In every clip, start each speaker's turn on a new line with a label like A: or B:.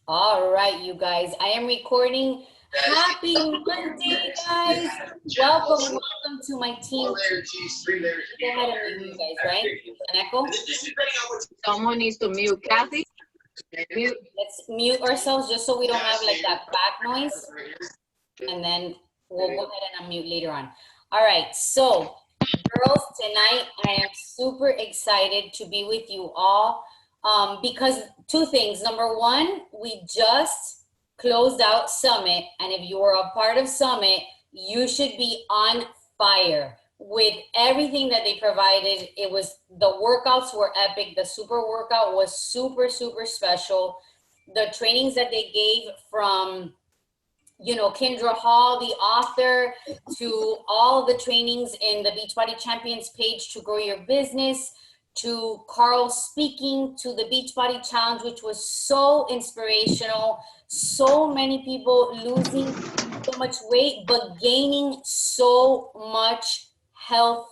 A: All right, you guys. I am recording. Happy Monday, guys. Welcome to my team. Go ahead and mute you guys, right? An echo.
B: Someone needs to mute Kathy. Mute.
A: Let's mute ourselves just so we don't have like that back noise. And then we'll go ahead and unmute later on. All right, so girls, tonight I am super excited to be with you all because two things. Number one, we just closed out Summit, and if you were a part of Summit, you should be on fire with everything that they provided. It was, the workouts were epic. The super workout was super, super special. The trainings that they gave from Kendra Hall, the author, to all the trainings in the Beachbody Champions page to grow your business, to Carl speaking, to the Beachbody Challenge, which was so inspirational. So many people losing so much weight, but gaining so much health,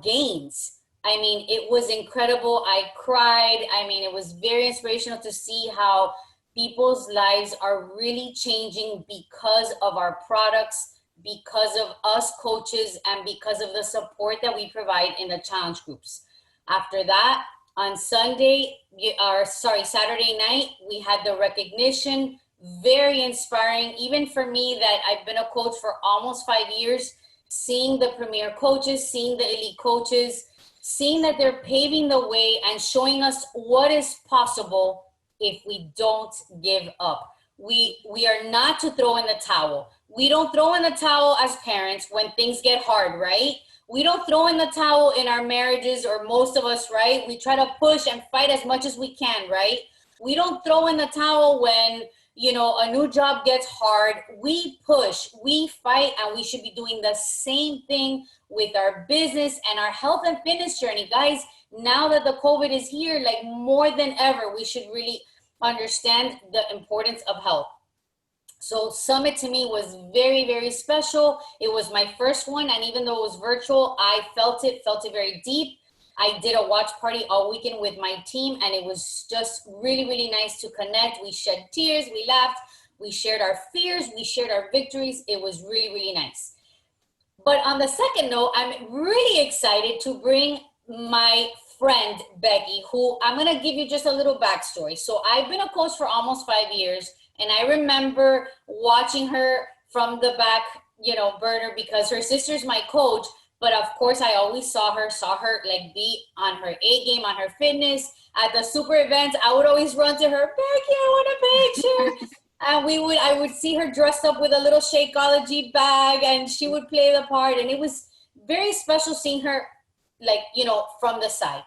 A: gains. I mean, it was incredible. I cried. I mean, it was very inspirational to see how people's lives are really changing because of our products, because of us coaches, and because of the support that we provide in the challenge groups. After that, on Saturday night, we had the recognition. Very inspiring, even for me that I've been a coach for almost 5 years, seeing the premier coaches, seeing the elite coaches, seeing that they're paving the way and showing us what is possible if we don't give up. We are not to throw in the towel. We don't throw in the towel as parents when things get hard, right? We don't throw in the towel in our marriages, or most of us, right? We try to push and fight as much as we can, right? We don't throw in the towel when, a new job gets hard. We push, we fight, and we should be doing the same thing with our business and our health and fitness journey. Guys, now that the COVID is here, like more than ever, we should really understand the importance of health. So Summit to me was very, very special. It was my first one, and even though it was virtual, I felt it very deep. I did a watch party all weekend with my team, and it was just really, really nice to connect. We shed tears, we laughed, we shared our fears, we shared our victories. It was really, really nice. But on the second note, I'm really excited to bring my friend Becky, who I'm going to give you just a little backstory. So I've been a coach for almost 5 years, and I remember watching her from the back, burner, because her sister's my coach. But of course, I always saw her like be on her A game, on her fitness. At the super events, I would always run to her, Becky, I want a picture. And I would see her dressed up with a little Shakeology bag, and she would play the part. And it was very special seeing her, like, from the side.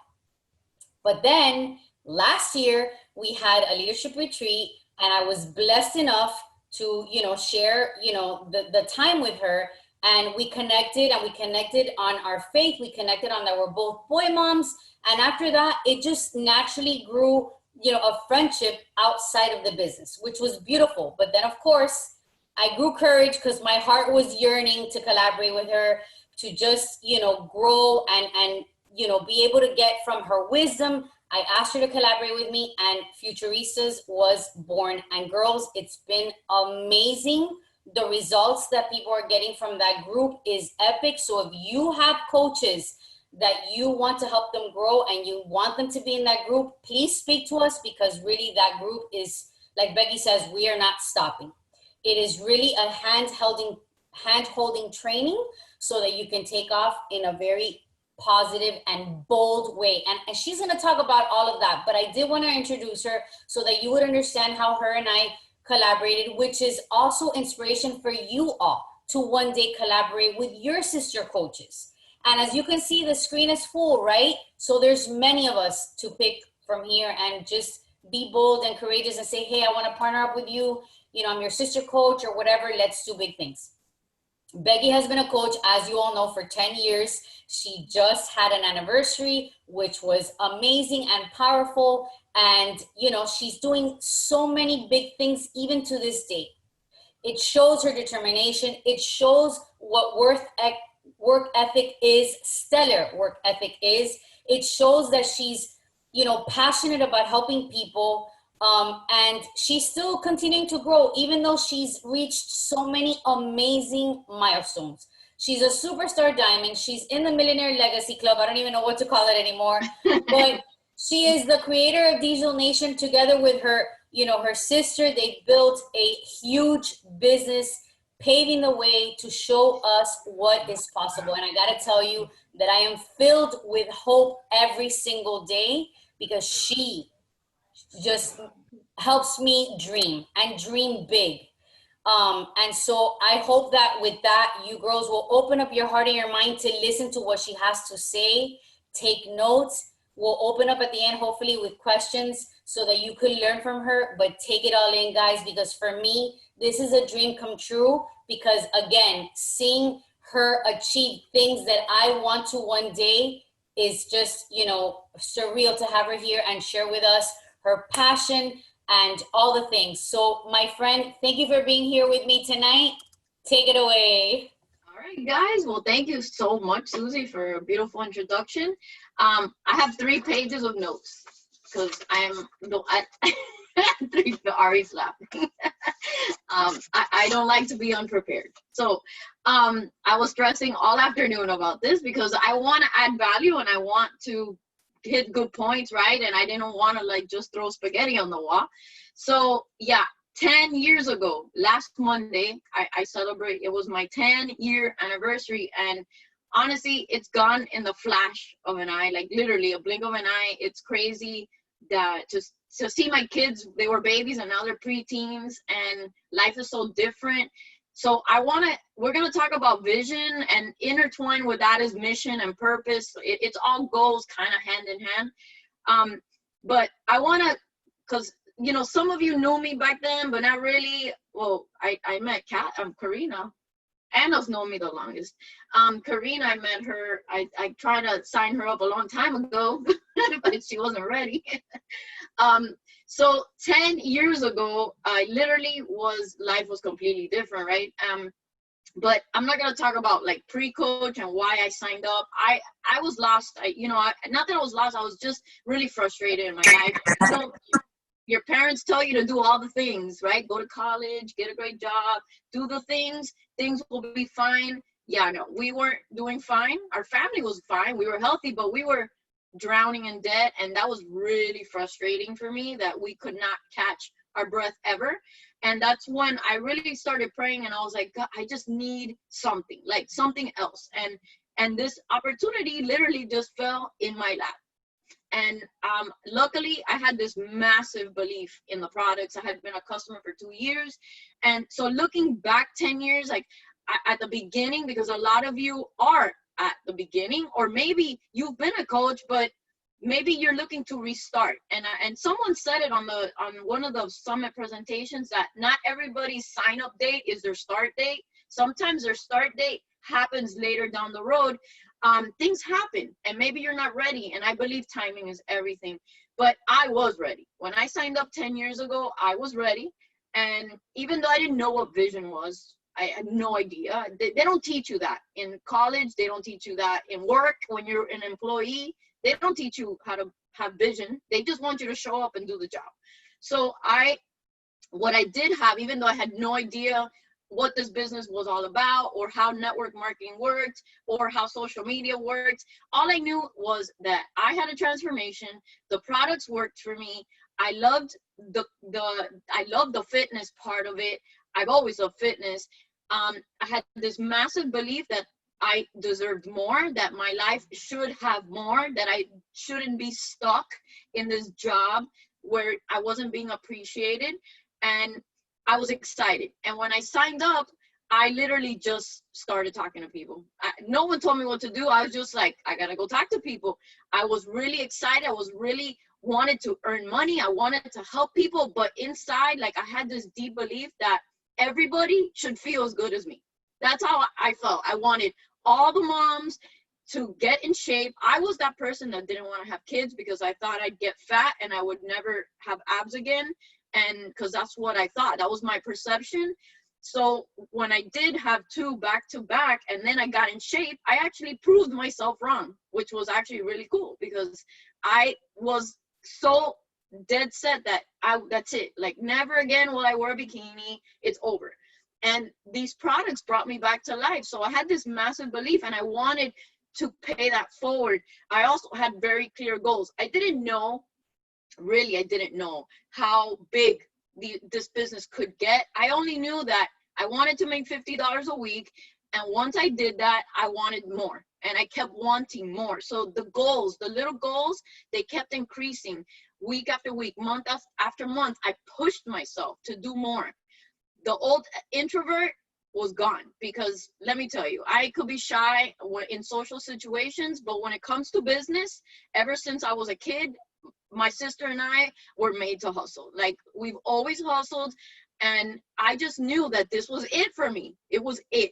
A: But then last year we had a leadership retreat, and I was blessed enough to, share, the time with her. And we connected on our faith. We connected on that we're both boy moms. And after that, it just naturally grew, a friendship outside of the business, which was beautiful. But then, of course, I grew courage because my heart was yearning to collaborate with her, to just, grow and be able to get from her wisdom. I asked her to collaborate with me, and Futuristas was born. And girls, it's been amazing. The results that people are getting from that group is epic. So if you have coaches that you want to help them grow and you want them to be in that group, please speak to us, because really that group is, like Becky says, we are not stopping. It is really a hand-holding training so that you can take off in a very positive and bold way. And she's going to talk about all of that. But I did want to introduce her so that you would understand how her and I collaborated, which is also inspiration for you all to one day collaborate with your sister coaches. And as you can see, the screen is full, right? So there's many of us to pick from here, and just be bold and courageous and say, hey, I want to partner up with you. I'm your sister coach or whatever. Let's do big things. Becky has been a coach, as you all know, for 10 years. She just had an anniversary, which was amazing and powerful. And, she's doing so many big things even to this day. It shows her determination. It shows what work ethic is, stellar work ethic is. It shows that she's, passionate about helping people And she's still continuing to grow, even though she's reached so many amazing milestones. She's a superstar diamond. She's in the Millionaire Legacy Club. I don't even know what to call it anymore. But she is the creator of Diesel Nation together with her, her sister. They built a huge business, paving the way to show us what is possible. And I got to tell you that I am filled with hope every single day because she just helps me dream and dream big. And so I hope that with that, you girls will open up your heart and your mind to listen to what she has to say, take notes. We'll open up at the end, hopefully with questions so that you could learn from her, but take it all in, guys, because for me, this is a dream come true because again, seeing her achieve things that I want to one day is just, surreal to have her here and share with us her passion and all the things. So my friend, thank you for being here with me tonight. Take it away.
B: All right, guys. Well, thank you so much, Susie, for a beautiful introduction. I have 3 pages of notes because Ari's laughing. I don't like to be unprepared. So I was stressing all afternoon about this because I want to add value and I want to hit good points, right? And I didn't want to like just throw spaghetti on the wall. So yeah, 10 years ago, last Monday, I celebrate, it was my 10-year anniversary. And honestly, it's gone in the flash of an eye, like literally a blink of an eye. It's crazy that just to see my kids, they were babies and now they're preteens and life is so different. So we're going to talk about vision, and intertwined with that is mission and purpose. It's all goals kind of hand in hand. But I want to, because, some of you knew me back then, but not really. Well, I met Karina. Anna's known me the longest. Karina, I met her. I tried to sign her up a long time ago, but she wasn't ready. So 10 years ago, life was completely different, right? But I'm not going to talk about like pre-coach and why I signed up. I was lost. Not that I was lost. I was just really frustrated in my life. Your parents tell you to do all the things, right? Go to college, get a great job, do the things will be fine. Yeah, no, we weren't doing fine. Our family was fine. We were healthy, but we were drowning in debt. And that was really frustrating for me that we could not catch our breath ever. And that's when I really started praying and I was like, God, I just need something, like something else. And this opportunity literally just fell in my lap. And luckily, I had this massive belief in the products. I had been a customer for 2 years. And so looking back 10 years, like at the beginning, because a lot of you are at the beginning, or maybe you've been a coach, but maybe you're looking to restart. And someone said it on one of the summit presentations that not everybody's sign up date is their start date. Sometimes their start date happens later down the road. Things happen and maybe you're not ready. And I believe timing is everything, but I was ready. When I signed up 10 years ago, I was ready. And even though I didn't know what vision was, I had no idea. They don't teach you that in college. They don't teach you that in work. When you're an employee, they don't teach you how to have vision. They just want you to show up and do the job. So what I did have, even though I had no idea what this business was all about or how network marketing worked or how social media worked, all I knew was that I had a transformation. The products worked for me. I loved the fitness part of it. I've always loved fitness. I had this massive belief that I deserved more, that my life should have more, that I shouldn't be stuck in this job where I wasn't being appreciated. And I was excited. And when I signed up, I literally just started talking to people. No one told me what to do. I was just like, I gotta go talk to people. I was really excited. I was really wanted to earn money. I wanted to help people. But inside, like I had this deep belief that everybody should feel as good as me. That's how I felt. I wanted all the moms to get in shape. I was that person that didn't want to have kids because I thought I'd get fat and I would never have abs again. And because that's what I thought, that was my perception. So when I did have 2 back to back and then I got in shape, I actually proved myself wrong, which was actually really cool because I was so dead set that that's it. Like, never again will I wear a bikini. It's over. And these products brought me back to life. So I had this massive belief and I wanted to pay that forward. I also had very clear goals. I didn't know how big this business could get. I only knew that I wanted to make $50 a week. And once I did that, I wanted more. And I kept wanting more. So the goals, the little goals, they kept increasing week after week, month after month. I pushed myself to do more. The old introvert was gone, because let me tell you, I could be shy in social situations, but when it comes to business, ever since I was a kid, my sister and I were made to hustle. Like, we've always hustled, and I just knew that this was it for me. It was it.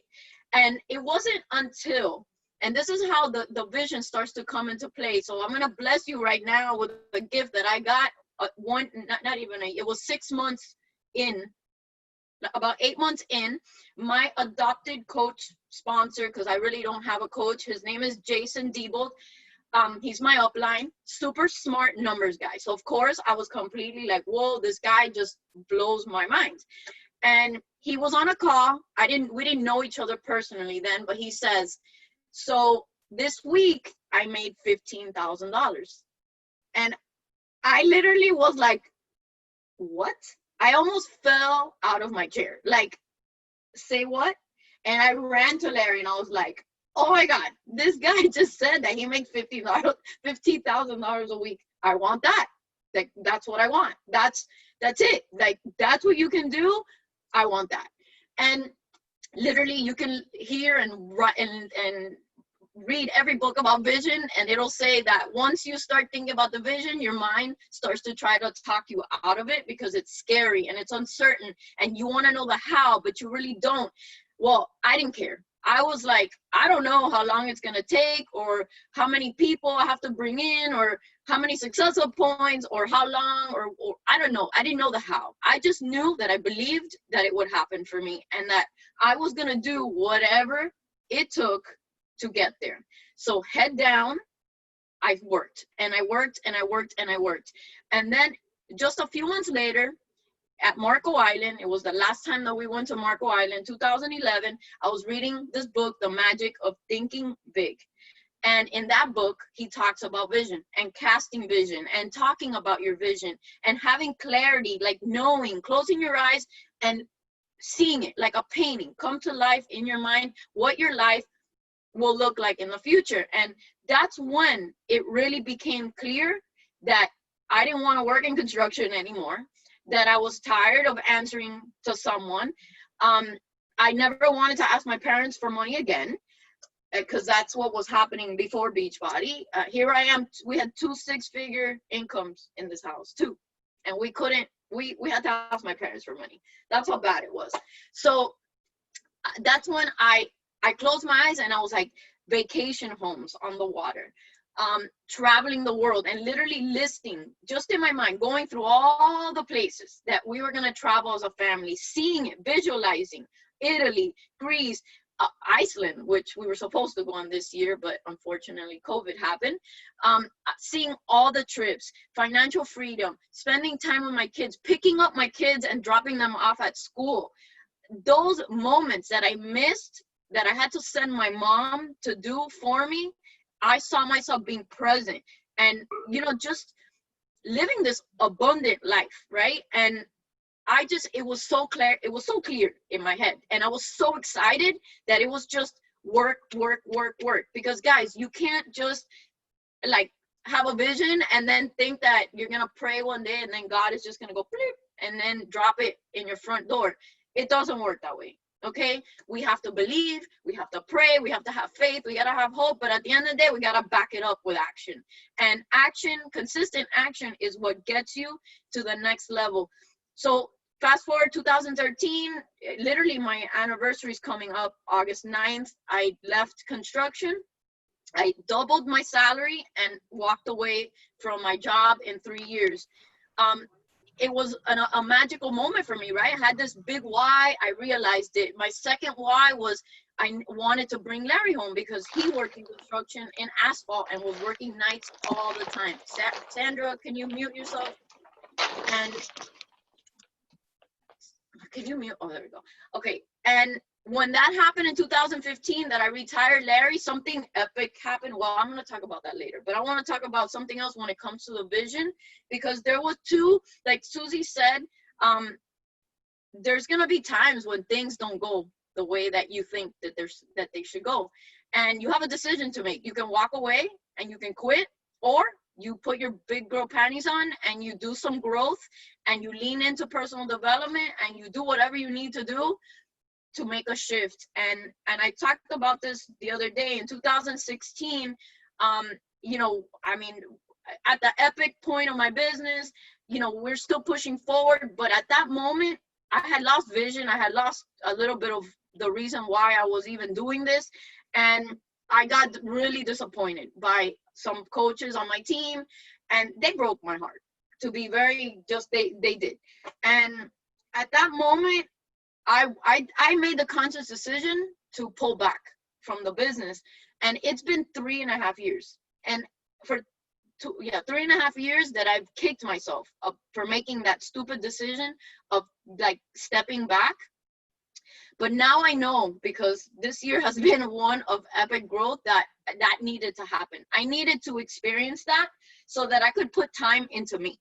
B: And it wasn't until, and this is how the vision starts to come into play. So I'm going to bless you right now with a gift that I got it was 6 months in, about 8 months in. My adopted coach sponsor, because I really don't have a coach, his name is Jason Diebold. He's my upline, super smart numbers guy. So of course I was completely like, whoa, this guy just blows my mind. And he was on a call. We didn't know each other personally then, but he says, so this week I made $15,000. And I literally was like, what? I almost fell out of my chair. Like, say what? And I ran to Larry and I was like, oh my God, this guy just said that he makes $15,000 a week. I want that. Like, that's what I want. That's it. Like, that's what you can do. I want that. And literally you can hear and write and read every book about vision, and it'll say that once you start thinking about the vision, your mind starts to try to talk you out of it because it's scary and it's uncertain and you want to know the how, but you really don't. Well, I didn't care. I was like, I don't know how long it's going to take, or how many people I have to bring in, or how many successful points, or how long, or I don't know. I didn't know the how. I just knew that I believed that it would happen for me and that I was going to do whatever it took to get there. So head down, I worked and I worked and I worked and I worked. And then just a few months later, at Marco Island, it was the last time that we went to Marco Island, 2011, I was reading this book, The Magic of Thinking Big. And in that book, he talks about vision and casting vision and talking about your vision and having clarity, like knowing, closing your eyes and seeing it like a painting come to life in your mind, what your life will look like in the future. And that's when it really became clear that I didn't want to work in construction anymore, that I was tired of answering to someone. I never wanted to ask my parents for money again, because that's what was happening before Beachbody. Here I am, we had 2 6-figure incomes in this house, 2. And we couldn't, we had to ask my parents for money. That's how bad it was. So that's when I closed my eyes and I was like, vacation homes on the water, traveling the world, and literally listing just in my mind, going through all the places that we were going to travel as a family, seeing it, visualizing Italy, Greece, Iceland, which we were supposed to go on this year, but unfortunately COVID happened. Seeing all the trips, financial freedom, spending time with my kids, picking up my kids and dropping them off at school. Those moments that I missed, that I had to send my mom to do for me, I saw myself being present and, you know, just living this abundant life, right? And it was so clear in my head. And I was so excited that it was just work. Because guys, you can't just like have a vision and then think that you're going to pray one day and then God is just going to go bleep and then drop it in your front door. It doesn't work that way. Okay, we have to believe, we have to pray, we have to have faith, we gotta have hope, but at the end of the day, we gotta back it up with action. And action, consistent action, is what gets you to the next level. So fast forward 2013, literally my anniversary is coming up, August 9th. I left construction. I doubled my salary and walked away from my job in 3 years. It was a magical moment for me, right? I had this big why. I realized it. My second why was I wanted to bring Larry home because he worked in construction in asphalt and was working nights all the time. Sandra, can you mute yourself? And can you mute? Oh, there we go. Okay. And when that happened in 2015, that I retired Larry, something epic happened. Well, I'm going to talk about that later, but I want to talk about something else when it comes to the vision, because there was two, like Susie said, there's going to be times when things don't go the way that you think that they should go. And you have a decision to make. You can walk away and you can quit, or you put your big girl panties on and you do some growth and you lean into personal development and you do whatever you need to do to make a shift. And I talked about this the other day in 2016. You know, I mean, at the epic point of my business, you know, we're still pushing forward, but at that moment I had lost vision. I had lost a little bit of the reason why I was even doing this. And I got really disappointed by some coaches on my team, and they broke my heart, to be very just, they did. And at that moment, I made the conscious decision to pull back from the business. And it's been 3.5 years. And for 3.5 years that I've kicked myself up for making that stupid decision of like stepping back. But now I know, because this year has been one of epic growth, that needed to happen. I needed to experience that so that I could put time into me.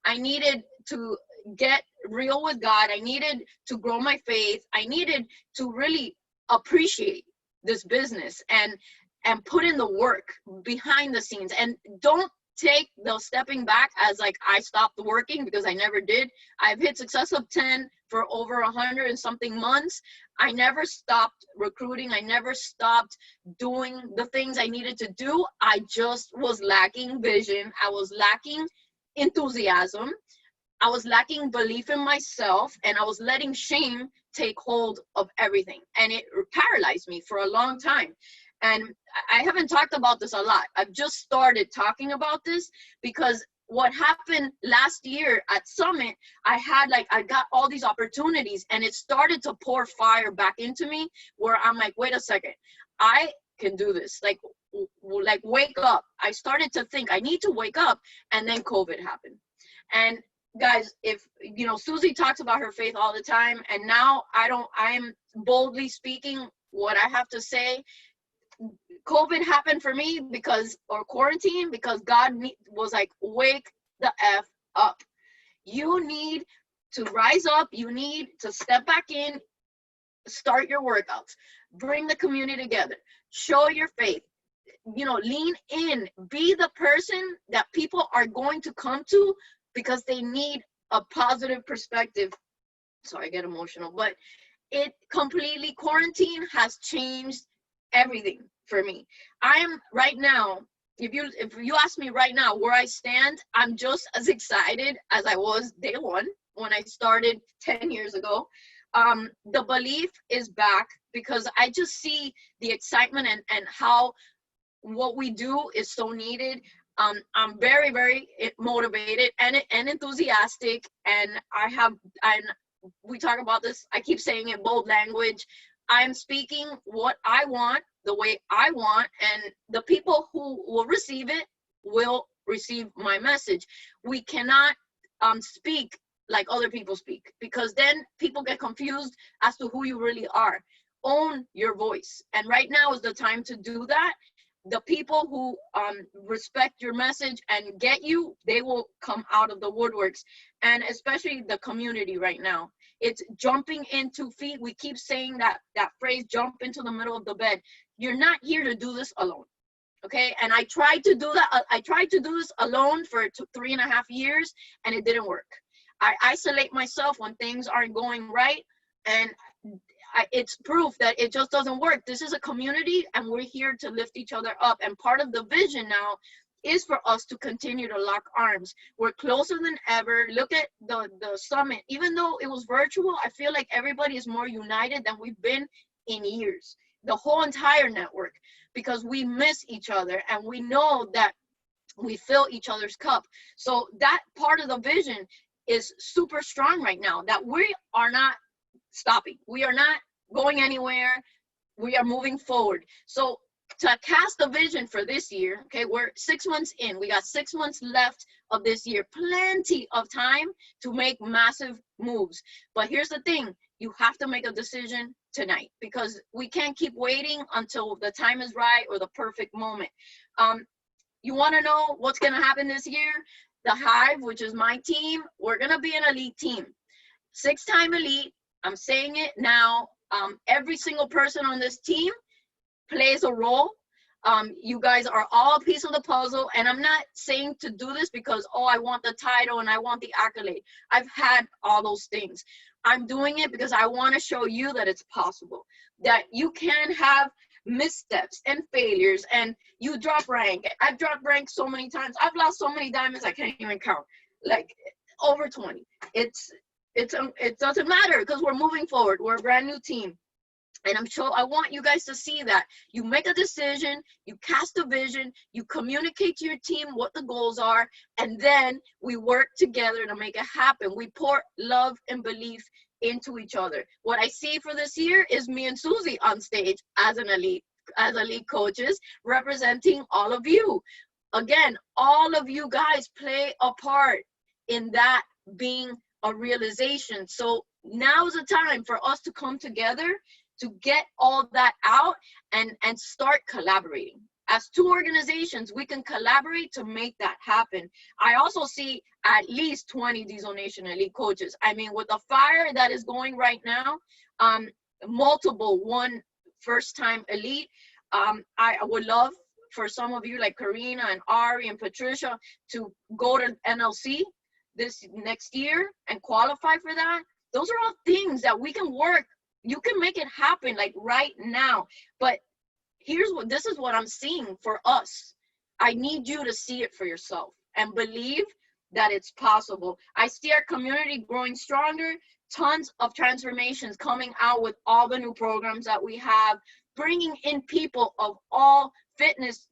B: I needed to get real with God. I needed to grow my faith. I needed to really appreciate this business and put in the work behind the scenes. And don't take the stepping back as like I stopped working, because I never did. I've hit success of 10 for over 100 and something months. I never stopped recruiting. I never stopped doing the things I needed to do. I just was lacking vision. I was lacking enthusiasm. I was lacking belief in myself, and I was letting shame take hold of everything. And it paralyzed me for a long time. And I haven't talked about this a lot. I've just started talking about this because what happened last year at Summit, I got all these opportunities, and it started to pour fire back into me, where I'm like, wait a second, I can do this. Like wake up. I started to think I need to wake up, and then COVID happened. And guys, if you know, Susie talks about her faith all the time, and now I am boldly speaking what I have to say. COVID happened for me or quarantine, because God was like, wake the F up. You need to rise up. You need to step back in, start your workouts, bring the community together, show your faith, you know, lean in, be the person that people are going to come to because they need a positive perspective. Sorry, I get emotional, but quarantine has changed everything for me. I am right now, if you ask me right now where I stand, I'm just as excited as I was day one when I started 10 years ago. The belief is back, because I just see the excitement and how what we do is so needed. I'm very, very motivated and enthusiastic, and we talk about this, I keep saying it, bold language. I'm speaking what I want, the way I want, and the people who will receive it will receive my message. We cannot speak like other people speak, because then people get confused as to who you really are. Own your voice. And right now is the time to do that. The people who respect your message and get you, they will come out of the woodworks. And especially the community right now, it's jumping into feet. We keep saying that phrase, jump into the middle of the bed. You're not here to do this alone, okay? And I tried to do that. I tried to do this alone for 3.5 years, and it didn't work. I isolate myself when things aren't going right, and it's proof that it just doesn't work. This is a community, and we're here to lift each other up. And part of the vision now is for us to continue to lock arms. We're closer than ever. Look at the summit. Even though it was virtual, I feel like everybody is more united than we've been in years. The whole entire network, because we miss each other, and we know that we fill each other's cup. So that part of the vision is super strong right now, that we are not stopping. We are not going anywhere. We are moving forward. So to cast a vision for this year, okay, we're 6 months in. We got 6 months left of this year. Plenty of time to make massive moves. But here's the thing. You have to make a decision tonight, because we can't keep waiting until the time is right or the perfect moment. You want to know what's going to happen this year? The Hive, which is my team, we're going to be an elite team. 6-time elite. I'm saying it now. Every single person on this team plays a role. You guys are all a piece of the puzzle, and I'm not saying to do this because, oh, I want the title and I want the accolade. I've had all those things. I'm doing it because I want to show you that it's possible, that you can have missteps and failures and you drop rank. I've dropped rank so many times. I've lost so many diamonds I can't even count, like over 20. It doesn't matter because we're moving forward. We're a brand new team. And I want you guys to see that you make a decision, you cast a vision, you communicate to your team what the goals are, and then we work together to make it happen. We pour love and belief into each other. What I see for this year is me and Susie on stage as elite coaches, representing all of you. Again, all of you guys play a part in that being a realization. So now is the time for us to come together to get all that out and start collaborating. As 2 organizations, we can collaborate to make that happen. I also see at least 20 Diesel Nation elite coaches. I mean, with the fire that is going right now, multiple 1 first-time elite. I would love for some of you like Karina and Ari and Patricia to go to NLC this next year and qualify for that. Those are all things that we can work. You can make it happen like right now. But this is what I'm seeing for us. I need you to see it for yourself and believe that it's possible. I see our community growing stronger, tons of transformations coming out with all the new programs that we have, bringing in people of all fitness,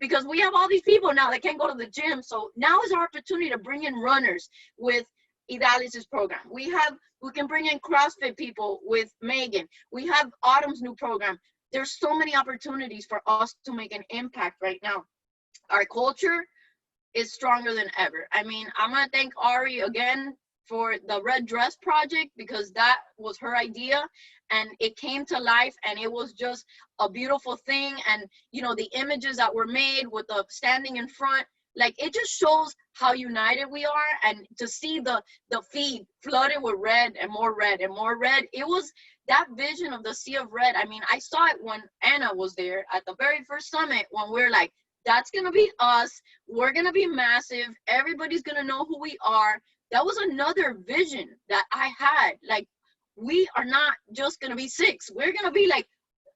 B: because we have all these people now that can't go to the gym. So now is our opportunity to bring in runners with Idalis' program. We can bring in CrossFit people with Megan. We have Autumn's new program. There's so many opportunities for us to make an impact right now. Our culture is stronger than ever. I mean, I'm gonna thank Ari again for the Red Dress project, because that was her idea and it came to life, and it was just a beautiful thing. And the images that were made with the standing in front, like, it just shows how united we are. And to see the feed flooded with red and more red and more red, it was that vision of the sea of red. I mean, I saw it when Anna was there at the very first summit, when we're like, that's gonna be us, we're gonna be massive, everybody's gonna know who we are. That was another vision that I had. Like, we are not just gonna be 6, we're gonna be like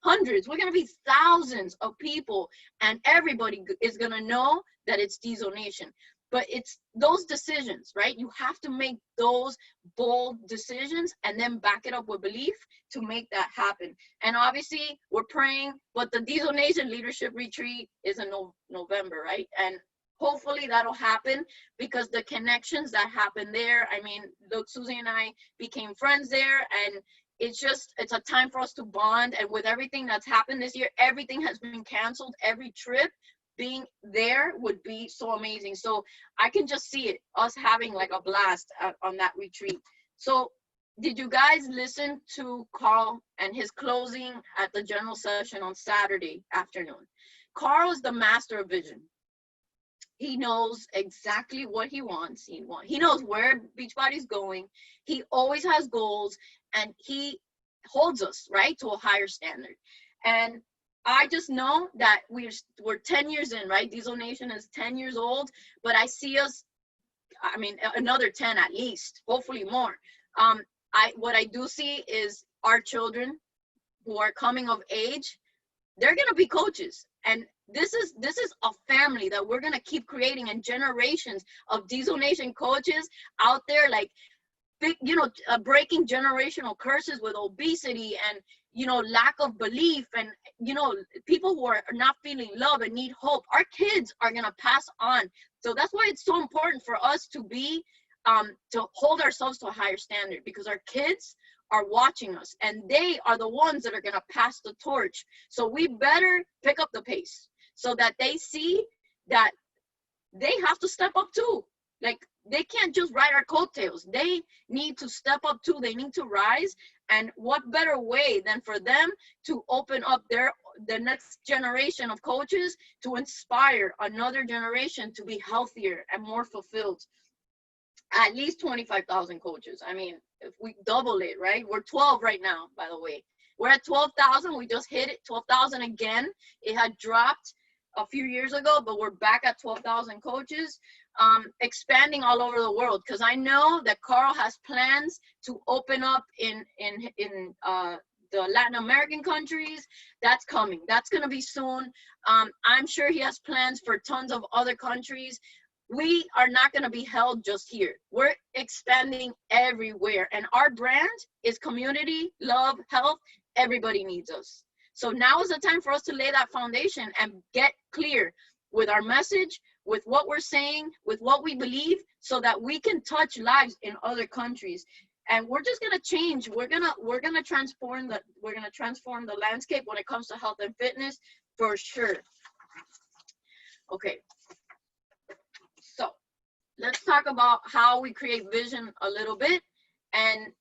B: hundreds, we're gonna be thousands of people, and everybody is gonna know that it's Diesel Nation. But it's those decisions, right? You have to make those bold decisions and then back it up with belief to make that happen. And obviously we're praying, but the Diesel Nation Leadership Retreat is in November, right? And hopefully that'll happen, because the connections that happen there, I mean, look, Susie and I became friends there, and it's a time for us to bond. And with everything that's happened this year, everything has been canceled. Every trip, being there would be so amazing. So I can just see it, us having like a blast on that retreat. So did you guys listen to Carl and his closing at the general session on Saturday afternoon? Carl is the master of vision. He knows exactly what he wants. He knows where Beachbody's going. He always has goals, and he holds us, right, to a higher standard. And I just know that we're 10 years in, right? Diesel Nation is 10 years old, but I see us, I mean, another 10 at least, hopefully more. What I do see is our children who are coming of age, they're gonna be coaches. And this is a family that we're gonna keep creating, and generations of Diesel Nation coaches out there, like, breaking generational curses with obesity and, lack of belief, and, people who are not feeling love and need hope. Our kids are going to pass on. So that's why it's so important for us to be, to hold ourselves to a higher standard, because our kids are watching us, and they are the ones that are going to pass the torch. So we better pick up the pace so that they see that they have to step up too. Like, they can't just ride our coattails. They need to step up too. They need to rise. And what better way than for them to open up the next generation of coaches to inspire another generation to be healthier and more fulfilled. At least 25,000 coaches. I mean, if we double it, right? We're 12 right now, by the way. We're at 12,000. We just hit it, 12,000 again. It had dropped a few years ago, but we're back at 12,000 coaches, expanding all over the world. Because I know that Carl has plans to open up in the Latin American countries. That's coming. That's going to be soon. I'm sure he has plans for tons of other countries. We are not going to be held just here. We're expanding everywhere. And our brand is community, love, health. Everybody needs us. So now is the time for us to lay that foundation and get clear with our message, with what we're saying, with what we believe, so that we can touch lives in other countries. And we're just gonna change. We're gonna transform the landscape when it comes to health and fitness, for sure. Okay. So let's talk about how we create vision a little bit. And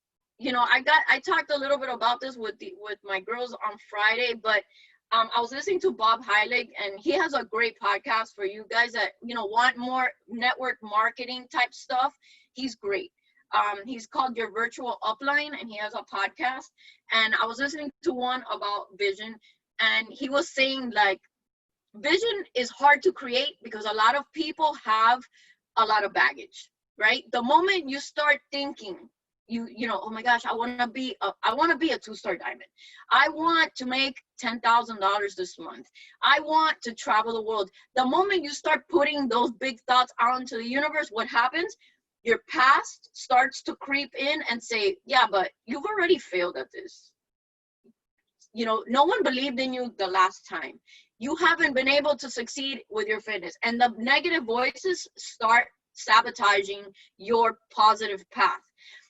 B: you know, I talked a little bit about this with my girls on Friday, but I was listening to Bob Heilig, and he has a great podcast for you guys that, you know, want more network marketing type stuff. He's great. He's called Your Virtual Upline, and he has a podcast. And I was listening to one about vision, and he was saying, like, vision is hard to create because a lot of people have a lot of baggage, right? The moment you start thinking, you know, oh my gosh, I want to be a 2-star diamond. I want to make $10,000 this month. I want to travel the world. The moment you start putting those big thoughts out into the universe, what happens? Your past starts to creep in and say, yeah, but you've already failed at this. You know, no one believed in you the last time. You haven't been able to succeed with your fitness. And the negative voices start sabotaging your positive path.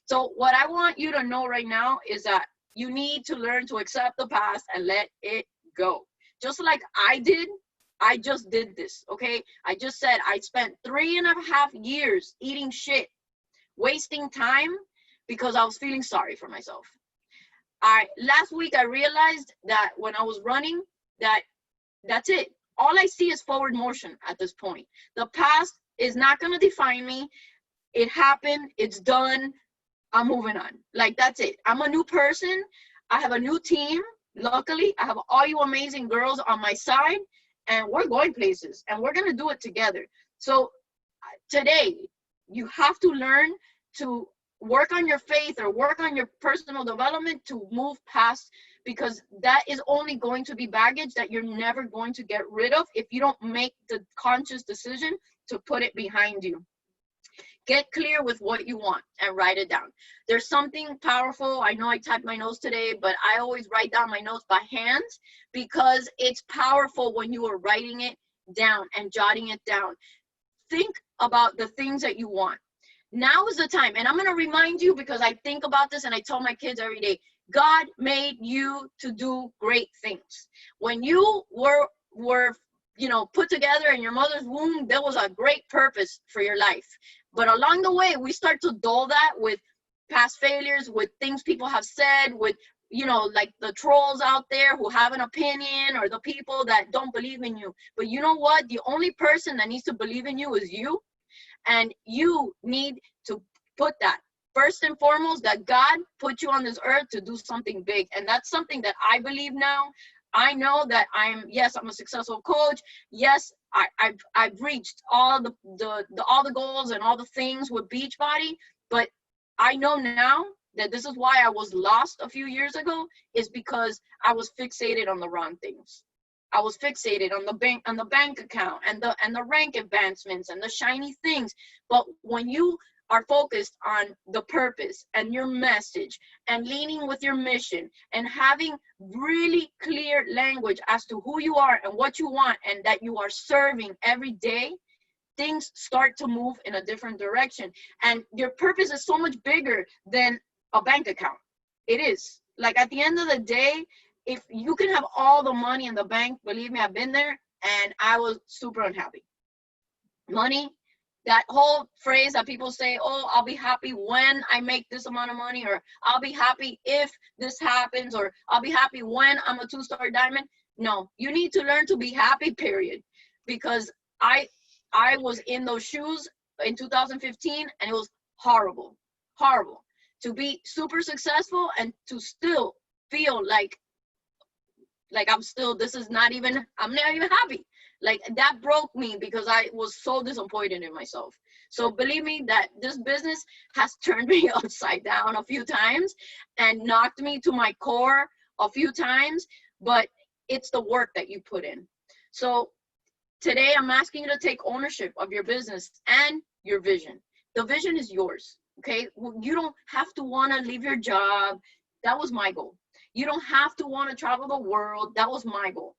B: So what I want you to know right now is that you need to learn to accept the past and let it go. Just like I did, I just did this, okay? I just said I spent 3.5 years eating shit, wasting time because I was feeling sorry for myself. Last week I realized that when I was running, that's it. All I see is forward motion at this point. The past is not going to define me. It happened. It's done. I'm moving on. Like, that's it. I'm a new person. I have a new team. Luckily, I have all you amazing girls on my side, and we're going places, and we're going to do it together. So today, you have to learn to work on your faith or work on your personal development to move past, because that is only going to be baggage that you're never going to get rid of if you don't make the conscious decision to put it behind you. Get clear with what you want and write it down. There's something powerful. I know I typed my notes today, but I always write down my notes by hand because it's powerful when you are writing it down and jotting it down. Think about the things that you want. Now is the time. And I'm going to remind you, because I think about this and I tell my kids every day, God made you to do great things. When you were put together in your mother's womb, there was a great purpose for your life. But along the way, we start to dull that with past failures, with things people have said, with, like the trolls out there who have an opinion, or the people that don't believe in you. But you know what? The only person that needs to believe in you is you. And you need to put that first and foremost, that God put you on this earth to do something big. And that's something that I believe now. I know that I'm a successful coach. Yes, I've reached all the goals and all the things with Beachbody, but I know now that this is why I was lost a few years ago, is because I was fixated on the wrong things. I was fixated on the bank account and the rank advancements and the shiny things. But when you are focused on the purpose and your message and leaning with your mission and having really clear language as to who you are and what you want and that you are serving every day, things start to move in a different direction. And your purpose is so much bigger than a bank account. It is. Like at the end of the day, if you can have all the money in the bank, believe me, I've been there, and I was super unhappy. Money, that whole phrase that people say, oh, I'll be happy when I make this amount of money, or I'll be happy if this happens, or I'll be happy when I'm a 2-star diamond. No, you need to learn to be happy, period. Because I was in those shoes in 2015, and it was horrible, horrible to be super successful and to still feel like I'm still, this is not even, I'm not even happy. Like that broke me because I was so disappointed in myself. So believe me that this business has turned me upside down a few times and knocked me to my core a few times, but it's the work that you put in. So today I'm asking you to take ownership of your business and your vision. The vision is yours, okay? You don't have to want to leave your job. That was my goal. You don't have to want to travel the world. That was my goal.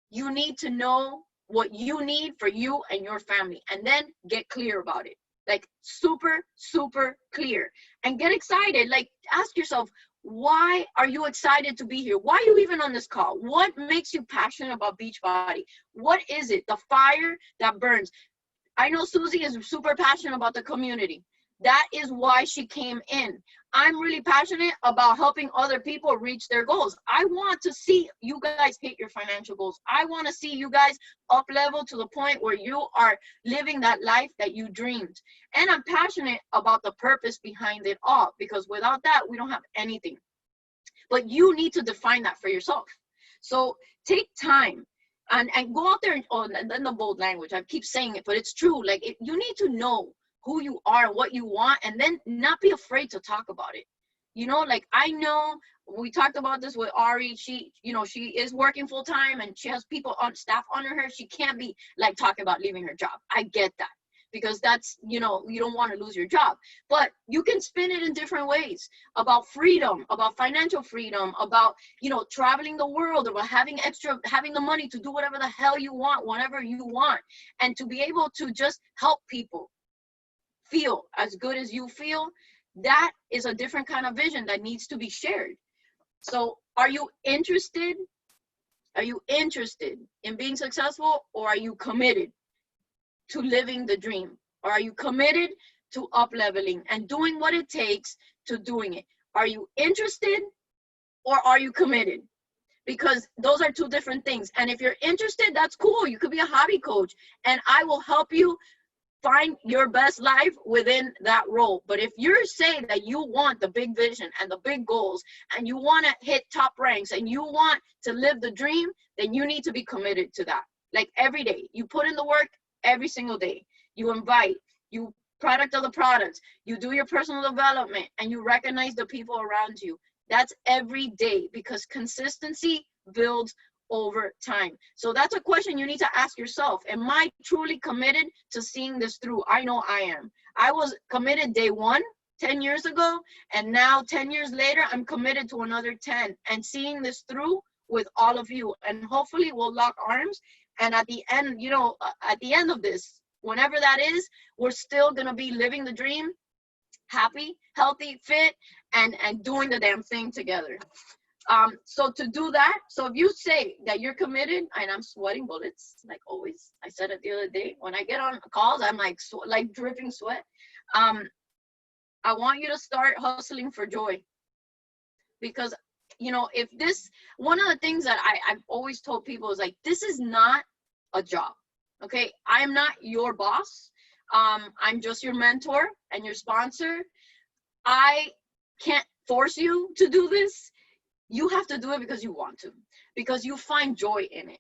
B: You need to know what you need for you and your family, and then get clear about it. Like super, super clear, and get excited. Like ask yourself, why are you excited to be here? Why are you even on this call? What makes you passionate about Beachbody? What is it? The fire that burns. I know Susie is super passionate about the community. That is why she came in. I'm really passionate about helping other people reach their goals. I want to see you guys hit your financial goals. I want to see you guys up level to the point where you are living that life that you dreamed. And I'm passionate about the purpose behind it all, because without that, we don't have anything. But you need to define that for yourself. So take time and go out there and then the bold language. I keep saying it, but it's true. Like you need to know who you are and what you want, and then not be afraid to talk about it. You know, like I know we talked about this with Ari. She, you know, she is working full time and she has people on staff under her. She can't be like talking about leaving her job. I get that, because that's, you know, you don't want to lose your job, but you can spin it in different ways, about freedom, about financial freedom, about, you know, traveling the world, about having the money to do whatever the hell you want, whenever you want, and to be able to just help people feel as good as you feel. That is a different kind of vision that needs to be shared. So are you interested? Are you interested in being successful, or are you committed to living the dream? Or are you committed to up leveling and doing what it takes to doing it? Are you interested, or are you committed? Because those are two different things. And if you're interested, that's cool. You could be a hobby coach and I will help you find your best life within that role. But if you're saying that you want the big vision and the big goals, and you want to hit top ranks, and you want to live the dream, then you need to be committed to that. Like every day, you put in the work every single day. You invite, you product of the products, you do your personal development, and you recognize the people around you. That's every day, because consistency builds over time. So that's a question you need to ask yourself. Am I truly committed to seeing this through? I know I am. I was committed day one, 10 years ago, and now 10 years later, I'm committed to another 10 and seeing this through with all of you. And hopefully we'll lock arms. And at the end, you know, at the end of this, whenever that is, we're still going to be living the dream, happy, healthy, fit, and doing the damn thing together. So to do that, so if you say that you're committed, and I'm sweating bullets, like always, I said it the other day, when I get on calls, I'm like, dripping sweat. I want you to start hustling for joy. Because, you know, if this, one of the things that I've always told people is like, this is not a job, okay? I am not your boss. I'm just your mentor and your sponsor. I can't force you to do this. You have to do it because you want to, because you find joy in it.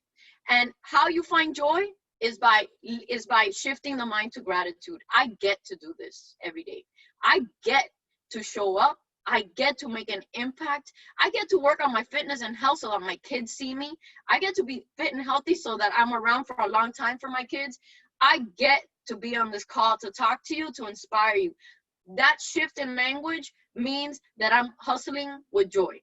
B: And how you find joy is by shifting the mind to gratitude. I get to do this every day. I get to show up. I get to make an impact. I get to work on my fitness and health so that my kids see me. I get to be fit and healthy so that I'm around for a long time for my kids. I get to be on this call to talk to you, to inspire you. That shift in language means that I'm hustling with joy.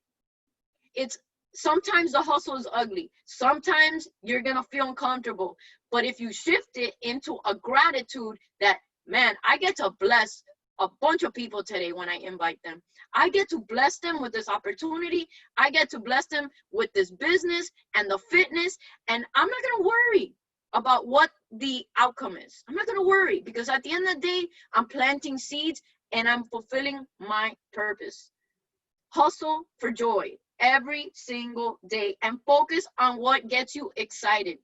B: It's sometimes the hustle is ugly. Sometimes you're going to feel uncomfortable. But if you shift it into a gratitude that, man, I get to bless a bunch of people today when I invite them. I get to bless them with this opportunity. I get to bless them with this business and the fitness. And I'm not going to worry about what the outcome is. I'm not going to worry, because at the end of the day, I'm planting seeds and I'm fulfilling my purpose. Hustle for joy every single day and focus on what gets you excited.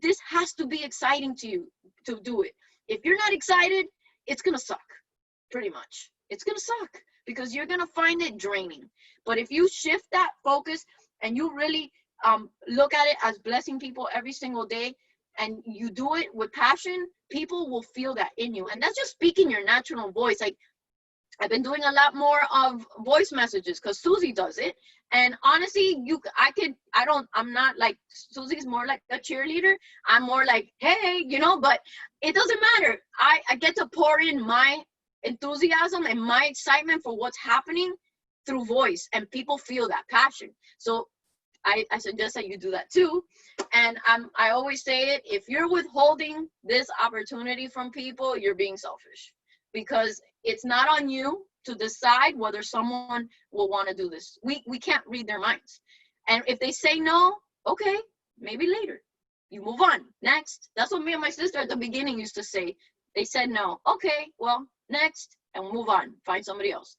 B: This has to be exciting to you to do it. If you're not excited, it's going to suck, pretty much. It's going to suck because you're going to find it draining. But if you shift that focus and you really look at it as blessing people every single day, and you do it with passion, people will feel that in you. And that's just speaking your natural voice. Like, I've been doing a lot more of voice messages because Susie does it. And honestly, I'm not like, Susie's more like a cheerleader. I'm more like, hey, but it doesn't matter. I get to pour in my enthusiasm and my excitement for what's happening through voice, and people feel that passion. So I suggest that you do that too. And I always say it, if you're withholding this opportunity from people, you're being selfish, because it's not on you to decide whether someone will want to do this. We can't read their minds. And if they say no, okay, maybe later. You move on. Next. That's what me and my sister at the beginning used to say. They said no. Okay, well, next, and we'll move on. Find somebody else.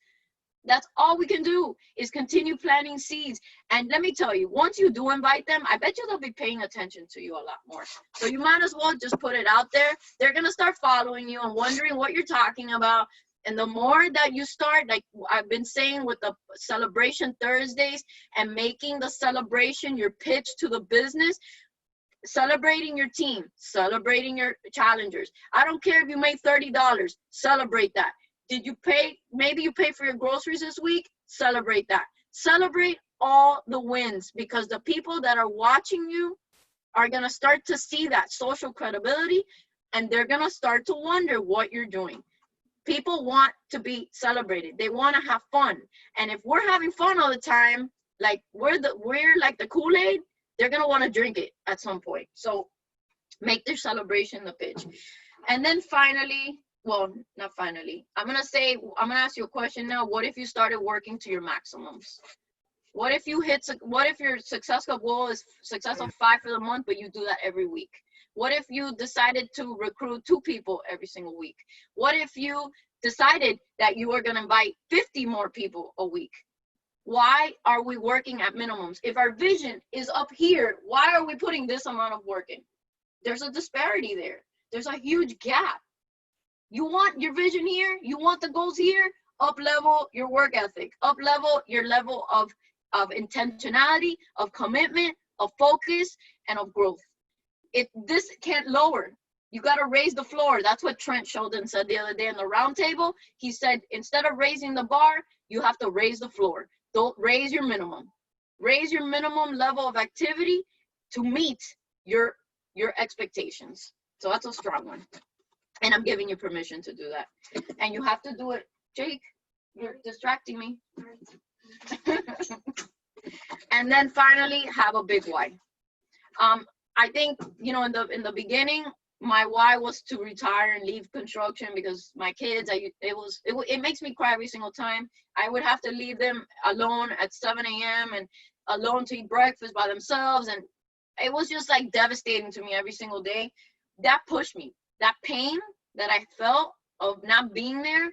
B: That's all we can do, is continue planting seeds. And let me tell you, once you do invite them, I bet you they'll be paying attention to you a lot more. So you might as well just put it out there. They're going to start following you and wondering what you're talking about. And the more that you start, like I've been saying with the celebration Thursdays, and making the celebration your pitch to the business, celebrating your team, celebrating your challengers. I don't care if you made $30, celebrate that. Did you pay, maybe you paid for your groceries this week? Celebrate that. Celebrate all the wins, because the people that are watching you are going to start to see that social credibility, and they're going to start to wonder what you're doing. People want to be celebrated. They want to have fun. And if we're having fun all the time, like we're like the Kool-Aid, they're going to want to drink it at some point. So make their celebration the pitch. And then finally, well, not finally, I'm going to ask you a question now. What if you started working to your maximums? What if your successful goal is success of 5 for the month, but you do that every week? What if you decided to recruit 2 people every single week? What if you decided that you are going to invite 50 more people a week? Why are we working at minimums? If our vision is up here, why are we putting this amount of work in? There's a disparity there. There's a huge gap. You want your vision here, you want the goals here, up level your work ethic, up level your level of intentionality, of commitment, of focus, and of growth. This can't lower. You got to raise the floor. That's what Trent Sheldon said the other day in the round table. He said, instead of raising the bar, you have to raise the floor. Don't raise your minimum. Raise your minimum level of activity to meet your expectations. So that's a strong one. And I'm giving you permission to do that. And you have to do it. Jake, you're distracting me. And then finally, have a big why. I think, in the beginning, my why was to retire and leave construction because my kids, it makes me cry every single time. I would have to leave them alone at 7 a.m. and alone to eat breakfast by themselves. And it was just like devastating to me every single day. That pushed me. That pain that I felt of not being there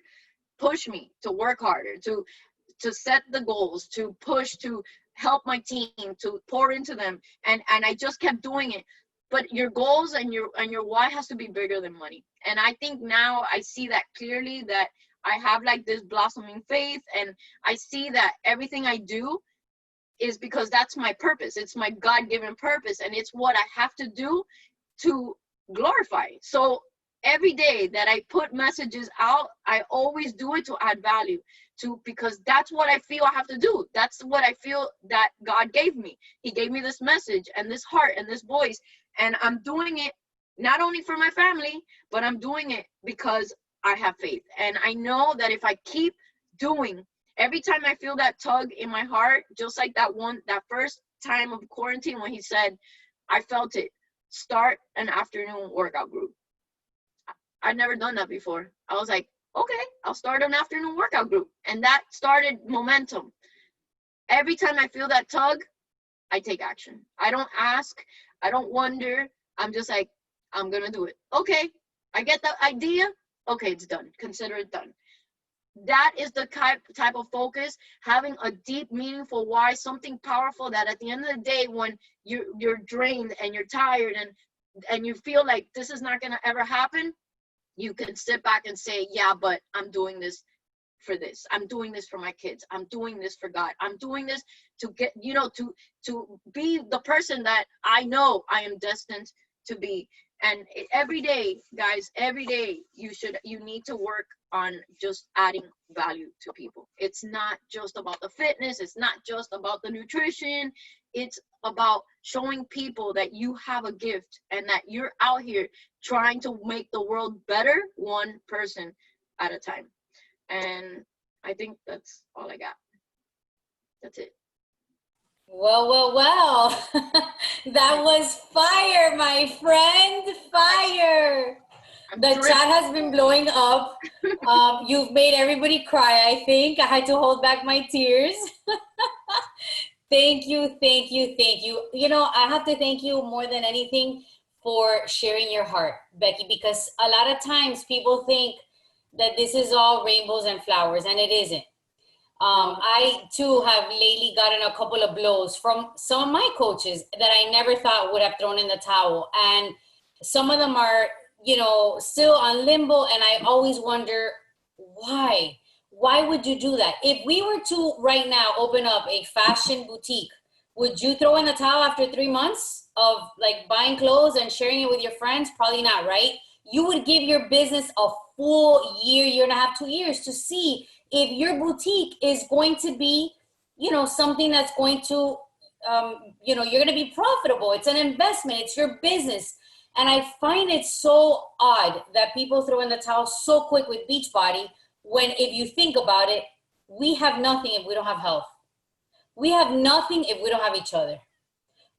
B: pushed me to work harder, to set the goals, to push, to help my team, to pour into them. And I just kept doing it. But your goals and your why has to be bigger than money. And I think now I see that clearly, that I have like this blossoming faith, and I see that everything I do is because that's my purpose. It's my God-given purpose, and it's what I have to do to glorify. So every day that I put messages out, I always do it to add value, because that's what I feel I have to do. That's what I feel that God gave me. He gave me this message and this heart and this voice, and I'm doing it not only for my family, but I'm doing it because I have faith. And I know that if I keep doing, every time I feel that tug in my heart, just like that first time of quarantine when he said, I felt it, start an afternoon workout group. I'd never done that before. I was like, Okay, I'll start an afternoon workout group. And that started momentum. Every time I feel that tug, I take action. I don't ask. I don't wonder. I'm just like, I'm going to do it. Okay, I get the idea. Okay, it's done. Consider it done. That is the type of focus, having a deep, meaningful why, something powerful that at the end of the day, when you're drained and you're tired and you feel like this is not going to ever happen, you can sit back and say, yeah, but I'm doing this for this. I'm doing this for my kids. I'm doing this for God. I'm doing this to get, to be the person that I know I am destined to be. And every day, guys, every day you need to work on just adding value to people. It's not just about the fitness. It's not just about the nutrition. It's about showing people that you have a gift and that you're out here trying to make the world better, one person at a time. And I think that's all I got. That's it.
A: Well. That was fire, my friend. Fire. The chat has been blowing up. You've made everybody cry, I think. I had to hold back my tears. Thank you. You know, I have to thank you more than anything for sharing your heart, Becky, because a lot of times people think that this is all rainbows and flowers, and it isn't. I too have lately gotten a couple of blows from some of my coaches that I never thought would have thrown in the towel. And some of them are, you know, still on limbo. And I always wonder, why? Why would you do that? If we were to right now open up a fashion boutique, would you throw in the towel after 3 months of like buying clothes and sharing it with your friends? Probably not, right? You would give your business a full year and a half, 2 years to see if your boutique is going to be, you know, something that's going to, you know, you're going to be profitable. It's an investment. It's your business. And I find it so odd that people throw in the towel so quick with Beachbody when, if you think about it, we have nothing if we don't have health. We have nothing if we don't have each other.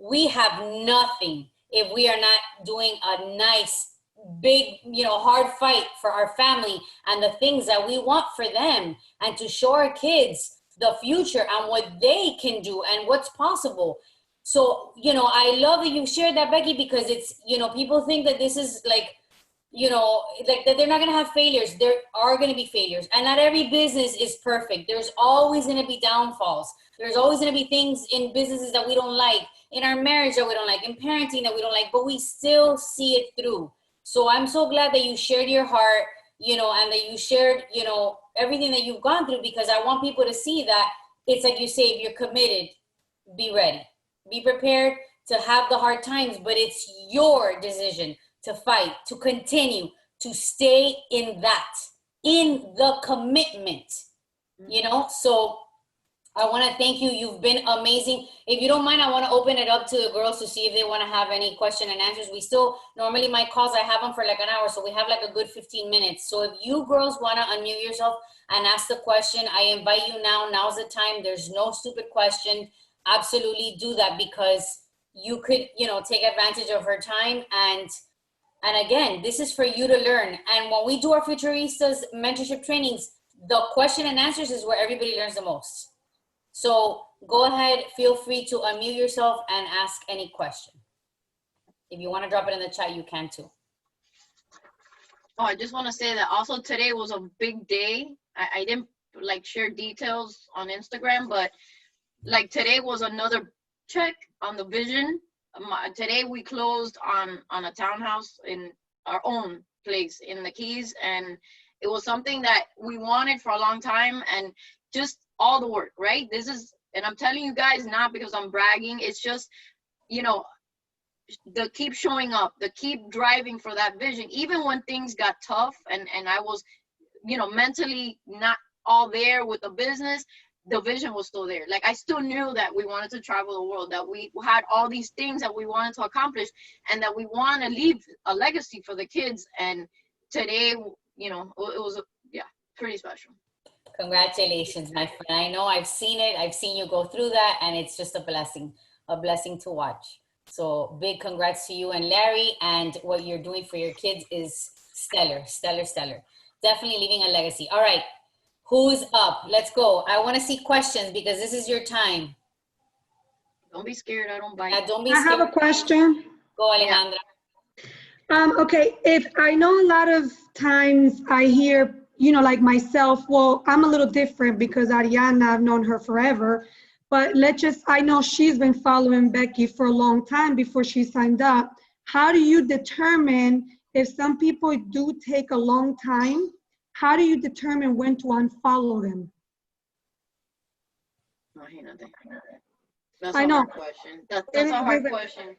A: We have nothing if we are not doing a nice, big, you know, hard fight for our family and the things that we want for them, and to show our kids the future and what they can do and what's possible. So, you know, I love that you shared that, Becky, because it's, you know, people think that this is like, you know, like that they're not going to have failures. There are going to be failures, and not every business is perfect. There's always going to be downfalls. There's always going to be things in businesses that we don't like, in our marriage that we don't like, in parenting that we don't like, but we still see it through. So I'm so glad that you shared your heart, you know, and that you shared, you know, everything that you've gone through, because I want people to see that it's like you say, if you're committed, be ready, be prepared to have the hard times, but it's your decision to fight, to continue, to stay in the commitment, you know? So I want to thank you. You've been amazing. If you don't mind, I want to open it up to the girls to see if they want to have any question and answers. We still, normally my calls, I have them for like an hour. So we have like a good 15 minutes. So if you girls want to unmute yourself and ask the question, I invite you now. Now's the time. There's no stupid question. Absolutely do that, because you could, you know, take advantage of her time. And again, this is for you to learn. And when we do our Futuristas mentorship trainings, the question and answers is where everybody learns the most. So go ahead, feel free to unmute yourself and ask any question. If you want to drop it in the chat, you can too.
B: Oh, I just want to say that also today was a big day. I didn't like share details on Instagram, but like today was another check on the vision. Today we closed on a townhouse in our own place in the Keys, and it was something that we wanted for a long time, and just all the work, right? This is, and I'm telling you guys not because I'm bragging, it's just, you know, the keep showing up, the keep driving for that vision, even when things got tough and I was, you know, mentally not all there with the business, the vision was still there. Like I still knew that we wanted to travel the world, that we had all these things that we wanted to accomplish, and that we want to leave a legacy for the kids. And today, you know, it was, yeah, pretty special.
A: Congratulations, my friend. I know I've seen it. I've seen you go through that, and it's just a blessing to watch. So big congrats to you and Larry, and what you're doing for your kids is stellar. Definitely leaving a legacy. All right. Who's up? Let's go. I want to see questions because this is your time.
B: Don't be scared. I don't bite.
A: Yeah, don't be
C: I
A: scared.
C: have a question.
A: Go, Alejandra.
C: Okay, if I know a lot of times I hear, like myself, well, I'm a little different because Ariana, I've known her forever, but I know she's been following Becky for a long time before she signed up. How do you determine if some people do take a long time? How do you determine when to unfollow them?
B: That's
C: I
B: a
C: know.
B: hard question. That's a hard question.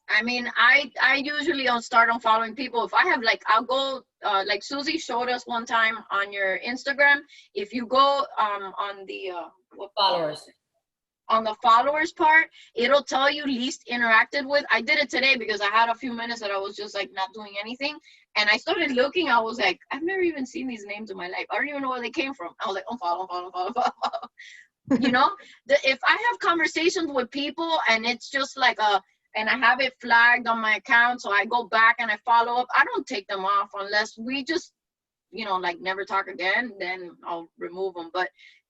B: I mean, I usually don't start on following people. If I have I'll go, like Susie showed us one time on your Instagram. If you go on the what
A: Followers.
B: on the followers part, it'll tell you least interacted with. I did it today because I had a few minutes that I was just not doing anything. And I started looking, I was like, I've never even seen these names in my life. I don't even know where they came from. I was like, unfollow. If I have conversations with people and it's just and I have it flagged on my account, so I go back and I follow up, I don't take them off unless we just, never talk again, then I'll remove them. But,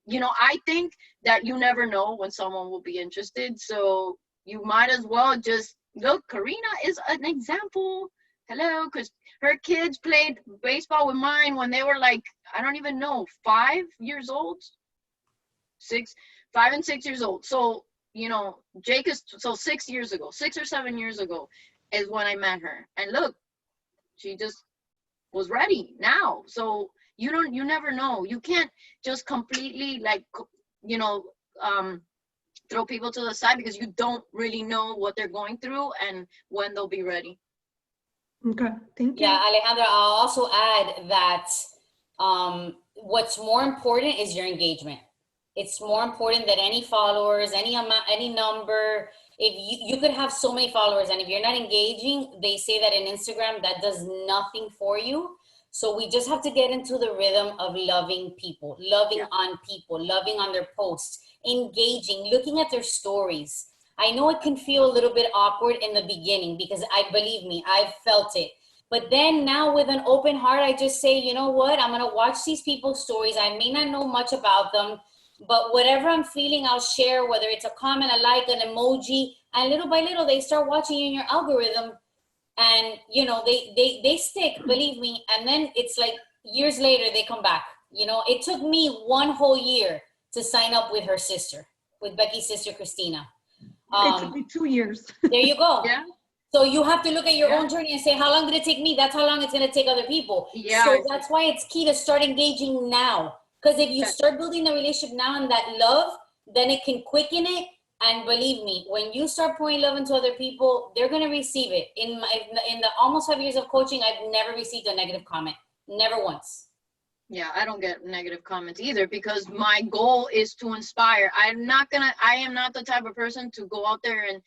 B: I think that you never know when someone will be interested. So you might as well just look. Karina is an example. Hello, because her kids played baseball with mine when they were I don't even know, 5 years old. 5 and 6 years old. So, Jake is 6 years ago, 6 or 7 years ago is when I met her. And look, she just was ready now. So you never know. You can't just completely throw people to the side because you don't really know what they're going through and when they'll be ready.
C: Okay, thank you.
A: Yeah, Alejandra, I'll also add that what's more important is your engagement. It's more important than any followers, any amount, any number. If you could have so many followers, and if you're not engaging, they say that in Instagram, that does nothing for you. So we just have to get into the rhythm of loving people, loving on people, loving on their posts, engaging, looking at their stories. I know it can feel a little bit awkward in the beginning because believe me, I've felt it. But then now with an open heart, I just say, you know what? I'm going to watch these people's stories. I may not know much about them, but whatever I'm feeling, I'll share, whether it's a comment, a like, an emoji, and little by little, they start watching in your algorithm. And, they stick, believe me. And then it's years later, they come back. It took me 1 whole year to sign up with her sister, with Becky's sister, Christina.
C: It took me 2 years.
A: There you go.
B: Yeah.
A: So you have to look at your own journey and say, how long did it take me? That's how long it's going to take other people.
B: Yeah.
A: So that's why it's key to start engaging now. Because if you start building the relationship now and that love, then it can quicken it. And believe me, when you start pouring love into other people, they're going to receive it. In the almost 5 years of coaching, I've never received a negative comment. Never once.
B: Yeah, I don't get negative comments either because my goal is to inspire. I am not the type of person to go out there and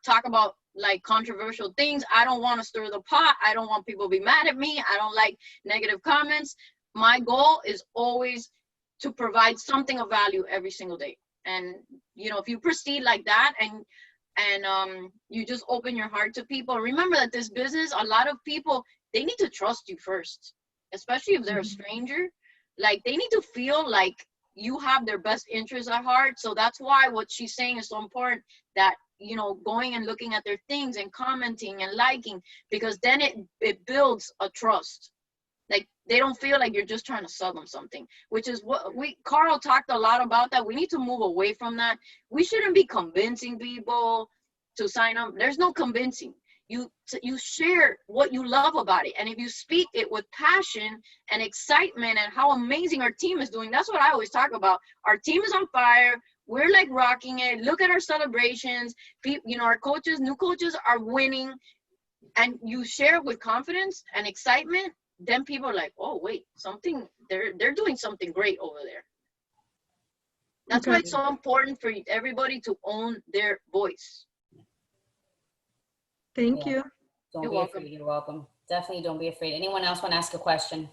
B: talk about controversial things. I don't want to stir the pot. I don't want people to be mad at me. I don't like negative comments. My goal is always to provide something of value every single day. And, if you proceed like that and you just open your heart to people, remember that this business, a lot of people, they need to trust you first, especially if they're a stranger. They need to feel like you have their best interests at heart. So that's why what she's saying is so important, that, going and looking at their things and commenting and liking, because then it builds a trust. They don't feel like you're just trying to sell them something, which is what Carl talked a lot about that. We need to move away from that. We shouldn't be convincing people to sign up. There's no convincing. You share what you love about it. And if you speak it with passion and excitement and how amazing our team is doing, that's what I always talk about. Our team is on fire. We're rocking it. Look at our celebrations. Our coaches, new coaches are winning. And you share with confidence and excitement, then people are like, oh, wait, they're doing something great over there. That's why it's so important for everybody to own their voice.
C: Thank you.
A: Don't be afraid. You're welcome. Definitely don't be afraid. Anyone else want to ask a question?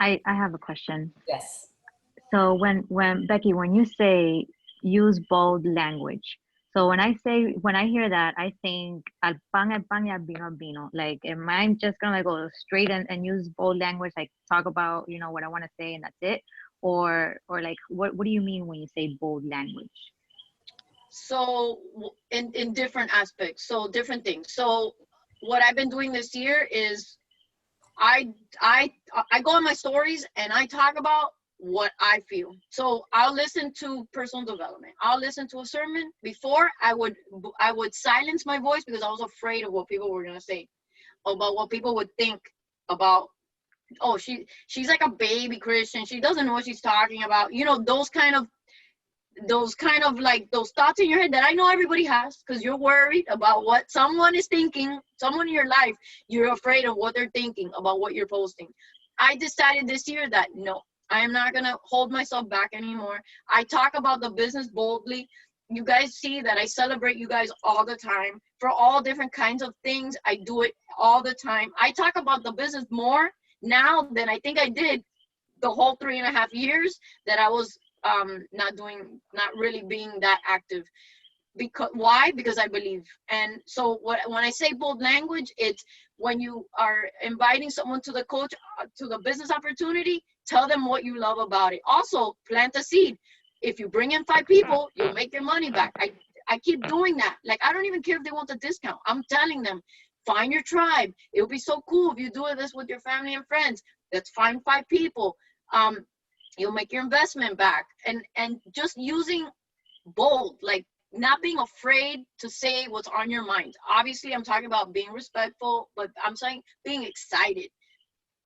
D: I have a question.
A: Yes.
D: So when Becky, when you say use bold language, So when I hear that, I think al pan, y al vino. Like, am I just gonna like go straight and use bold language, like talk about, you know, what I want to say and that's it? Or like, what do you mean when you say bold language?
B: So in different aspects, so different things. So what I've been doing this year is I I I go on my stories and I talk about what I feel. So I'll listen to personal development. I'll listen to a sermon. Before I would silence my voice because I was afraid of what people were gonna say, about what people would think about. Oh, she's like a baby Christian. She doesn't know what she's talking about. You know, those kind of like those thoughts in your head that I know everybody has, because you're worried about what someone is thinking, someone in your life. You're afraid of what they're thinking about what you're posting. I decided this year that no, I am not gonna hold myself back anymore. I talk about the business boldly. You guys see that I celebrate you guys all the time for all different kinds of things. I do it all the time. I talk about the business more now than I think I did the whole 3.5 years that I was not really being that active. Because why? Because I believe. And so when I say bold language, it's when you are inviting someone to the coach to the business opportunity, tell them what you love about it. Also, plant a seed. If you bring in 5 people, you'll make your money back. I keep doing that. Like, I don't even care if they want the discount. I'm telling them, find your tribe. It would be so cool if you do this with your family and friends. Let's find 5 people. You'll make your investment back. And just using bold, like not being afraid to say what's on your mind. Obviously, I'm talking about being respectful, but I'm saying being excited,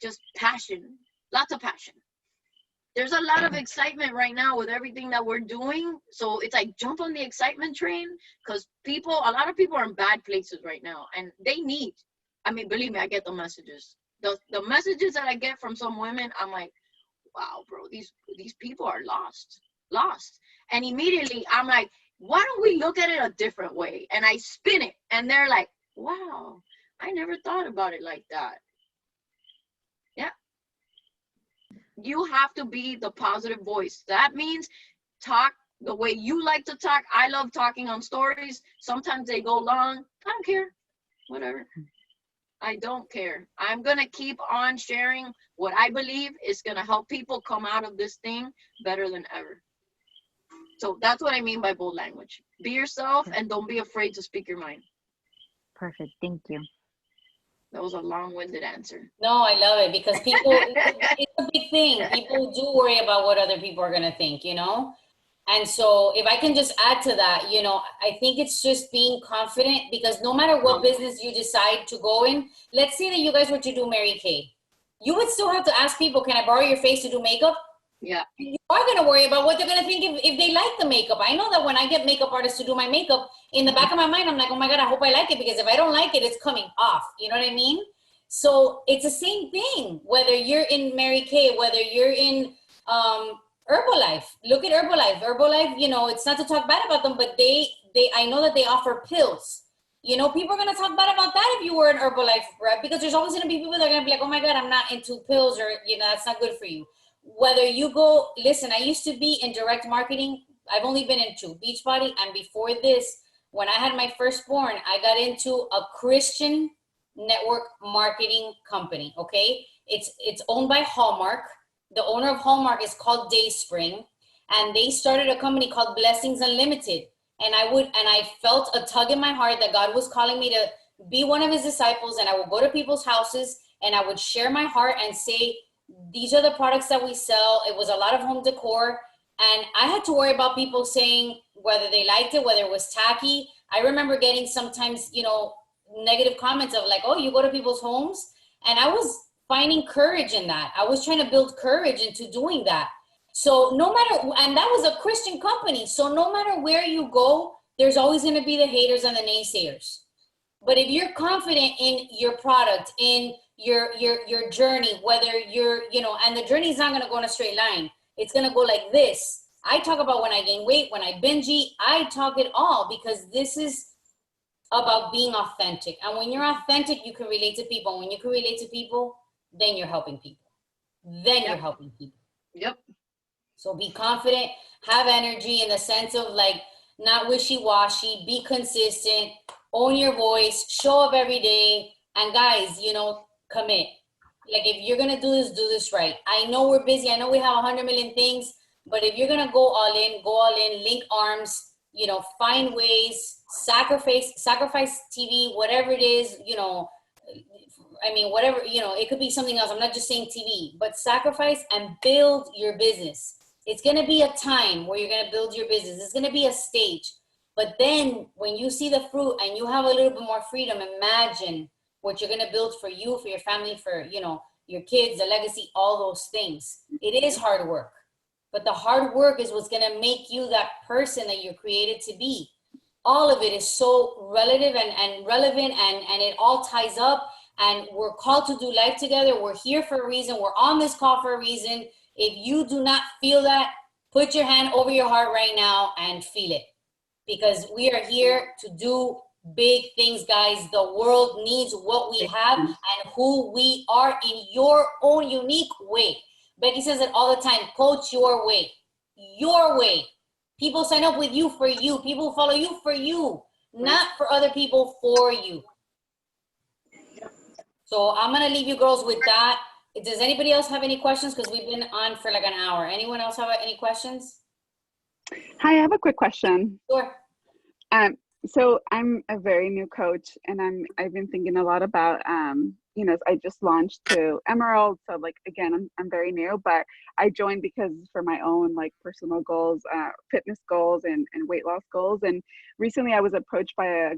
B: just passion, lots of passion. There's a lot of excitement right now with everything that we're doing. So it's like jump on the excitement train, because a lot of people are in bad places right now and they need, I mean, believe me, I get the messages. The messages that I get from some women, I'm like, wow, bro, these people are lost. And immediately I'm like, why don't we look at it a different way? And I spin it and they're like, wow, I never thought about it like that. Yeah. You have to be the positive voice. That means talk the way you like to talk. I love talking on stories. Sometimes they go long. I don't care. Whatever. I don't care. I'm going to keep on sharing what I believe is going to help people come out of this thing better than ever. So that's what I mean by bold language. Be yourself and don't be afraid to speak your mind.
D: Perfect. Thank you.
B: That was a long-winded answer.
A: No, I love it because people, it's a big thing. People do worry about what other people are going to think, you know? And so if I can just add to that, you know, I think it's just being confident, because no matter what business you decide to go in, let's say that you guys were to do Mary Kay. You would still have to ask people, can I borrow your face to do makeup?
B: Yeah.
A: You are going to worry about what they're going to think if they like the makeup. I know that when I get makeup artists to do my makeup, in the back of my mind, I'm like, oh my God, I hope I like it, because if I don't like it, it's coming off. You know what I mean? So it's the same thing, whether you're in Mary Kay, whether you're in Herbalife. Look at Herbalife. Herbalife, you know, it's not to talk bad about them, but I know that they offer pills. You know, people are going to talk bad about that if you were an Herbalife rep, because there's always going to be people that are going to be like, oh my God, I'm not into pills, or, you know, that's not good for you. Whether you go, listen, I used to be in direct marketing. I've only been into Beachbody. And before this, when I had my firstborn, I got into a Christian network marketing company. Okay. It's owned by Hallmark. The owner of Hallmark is called Dayspring, and they started a company called Blessings Unlimited. And I felt a tug in my heart that God was calling me to be one of his disciples. And I would go to people's houses and I would share my heart and say, these are the products that we sell. It was a lot of home decor. And I had to worry about people saying whether they liked it, whether it was tacky. I remember getting sometimes, you know, negative comments of like, oh, you go to people's homes. And I was finding courage in that. I was trying to build courage into doing that. So no matter, and that was a Christian company. So no matter where you go, there's always going to be the haters and the naysayers. But if you're confident in your product, in your journey, whether you're, you know, and the journey is not going to go in a straight line. It's going to go like this. I talk about when I gain weight, when I binge eat, I talk it all, because this is about being authentic. And when you're authentic, you can relate to people. When you can relate to people, then you're helping people. You're helping people.
B: Yep.
A: So be confident, have energy in the sense of like, not wishy-washy, be consistent, own your voice, show up every day, and guys, you know, commit. Like, if you're gonna do this right. I know we're busy, I know we have 100 million things, but if you're gonna go all in, link arms, you know, find ways, sacrifice TV, whatever it is, you know, I mean, whatever, you know, it could be something else. I'm not just saying TV, but sacrifice and build your business. It's going to be a time where you're going to build your business. It's going to be a stage. But then when you see the fruit and you have a little bit more freedom, imagine what you're going to build for you, for your family, for, you know, your kids, the legacy, all those things. It is hard work, but the hard work is what's going to make you that person that you're created to be. All of it is so relative and relevant, and it all ties up. And we're called to do life together. We're here for a reason. We're on this call for a reason. If you do not feel that, put your hand over your heart right now and feel it. Because we are here to do big things, guys. The world needs what we have and who we are in your own unique way. Becky says it all the time, coach your way. Your way. People sign up with you for you. People follow you for you, not for other people, for you. So I'm going to leave you girls with that. Does anybody else have any questions? Because we've been on for like an hour. Anyone else have any questions?
E: Hi, I have a quick question.
A: Sure.
E: So I'm a very new coach, and I've been thinking a lot about, you know, I just launched to Emerald. So like, again, I'm very new, but I joined because for my own like personal goals, fitness goals and weight loss goals. And recently I was approached by a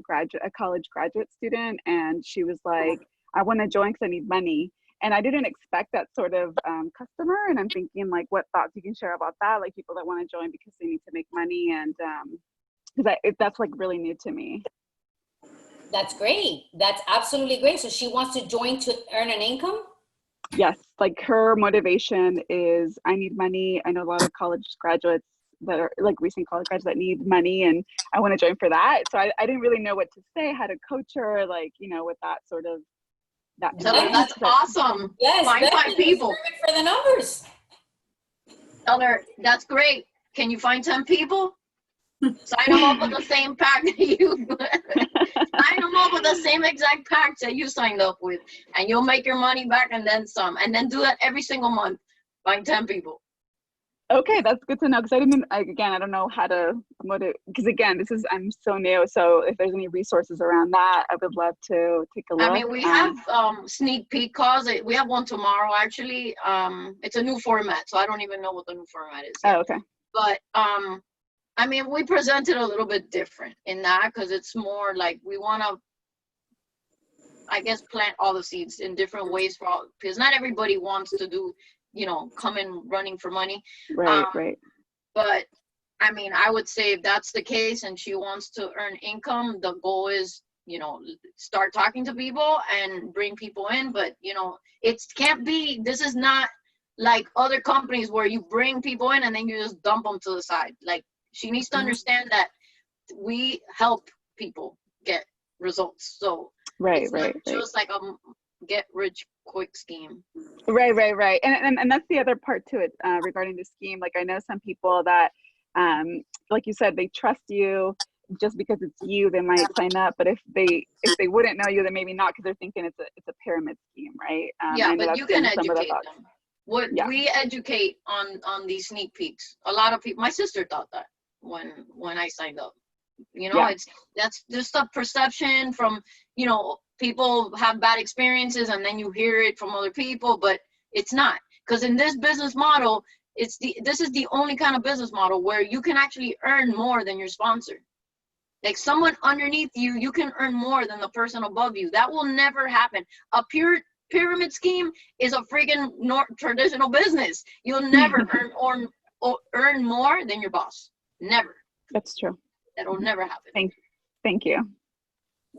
E: college graduate student, and she was like, I want to join because I need money. And I didn't expect that sort of customer. And I'm thinking like, what thoughts you can share about that? Like people that want to join because they need to make money, and because that's like really new to me.
A: That's great. That's absolutely great. So she wants to join to earn an income?
E: Yes, like her motivation is, I need money. I know a lot of college graduates that are like recent college graduates that need money, and I want to join for that. So I didn't really know what to say, how to coach her, like, you know, with that sort of that.
B: That's awesome.
A: Yes,
B: find people
A: for the numbers.
B: Tell her that's great. Can you find 10 people? Sign them up with the same pack that you sign them up with the same exact pack that you signed up with, and you'll make your money back and then some. And then do that every single month. Find 10 people.
E: Okay, that's good to know, because I don't know how to motivate, because again, I'm so new, so if there's any resources around that, I would love to take a look.
B: I mean, we have sneak peek calls. We have one tomorrow, actually. It's a new format, so I don't even know what the new format is yet.
E: Oh, okay.
B: But I mean, we present it a little bit different in that, because it's more like we want to, I guess, plant all the seeds in different ways because not everybody wants to do, you know, come in running for money.
E: Right.
B: But I mean, I would say if that's the case and she wants to earn income, the goal is, you know, start talking to people and bring people in. But, you know, this is not like other companies where you bring people in and then you just dump them to the side. Like, she needs to understand that we help people get results. So
E: right.
B: Just like a get rich quick scheme.
E: Right. And that's the other part to it, regarding the scheme. Like, I know some people that, like you said, they trust you just because it's you, they might sign up. But if they wouldn't know you, then maybe not, because they're thinking it's a pyramid scheme, right?
B: Yeah, but you can educate them. We educate on these sneak peeks. A lot of people, my sister thought that when I signed up, you know, that's just a perception from, you know, people have bad experiences and then you hear it from other people, but it's not, because in this business model, this is the only kind of business model where you can actually earn more than your sponsor. Like, someone underneath you can earn more than the person above you. That will never happen. A pure pyramid scheme is a freaking traditional business. You'll never earn more than your boss. Never.
E: That's true.
B: That'll never happen.
E: Thank you,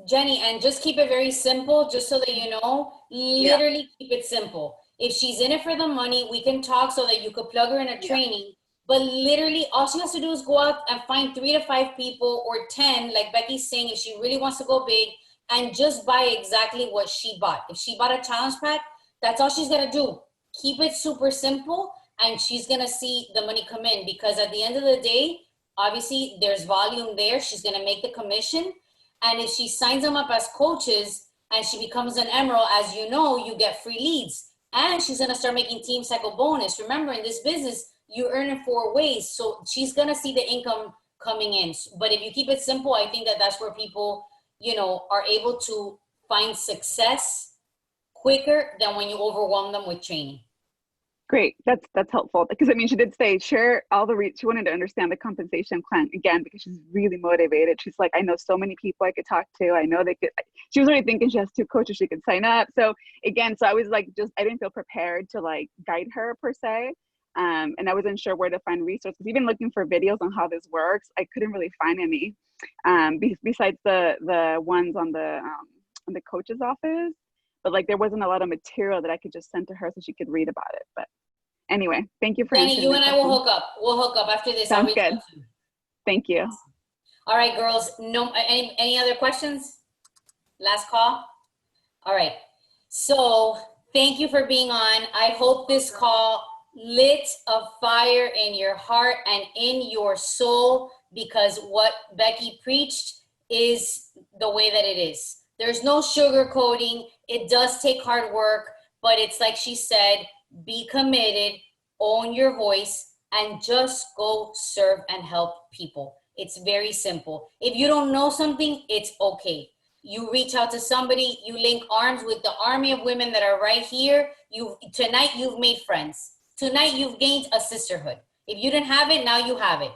A: Jenny, and just keep it very simple, just so that you know, literally keep it simple. If she's in it for the money, we can talk so that you could plug her in a training, but literally all she has to do is go out and find 3 to 5 people or 10, like Becky's saying, if she really wants to go big, and just buy exactly what she bought. If she bought a challenge pack, that's all she's gonna do. Keep it super simple, and she's gonna see the money come in, because at the end of the day, obviously there's volume there. She's going to make the commission. And if she signs them up as coaches and she becomes an emerald, as you know, you get free leads. And she's going to start making team cycle bonus. Remember, in this business, you earn in 4 ways. So she's going to see the income coming in. But if you keep it simple, I think that that's where people, you know, are able to find success quicker than when you overwhelm them with training.
E: Great, that's helpful, because I mean, she did say share all the she wanted to understand the compensation plan again, because she's really motivated. She's like, I know so many people I could talk to. I know they could. She was already thinking she has 2 coaches she could sign up. So again, so I was like, I didn't feel prepared to like guide her per se, and I wasn't sure where to find resources. Even looking for videos on how this works, I couldn't really find any. Besides the ones on the coach's office. But like there wasn't a lot of material that I could just send to her so she could read about it. But anyway, thank you for
A: Danny,
E: answering
A: you and I will hook up. We'll hook up after this.
E: Sounds good. Thank you.
A: All right, girls. No, any other questions? Last call. All right. So thank you for being on. I hope this call lit a fire in your heart and in your soul, because what Becky preached is the way that it is. There's no sugarcoating. It does take hard work, but it's like she said, be committed, own your voice, and just go serve and help people. It's very simple. If you don't know something, it's okay. You reach out to somebody, you link arms with the army of women that are right here. Tonight you've made friends. Tonight you've gained a sisterhood. If you didn't have it, now you have it.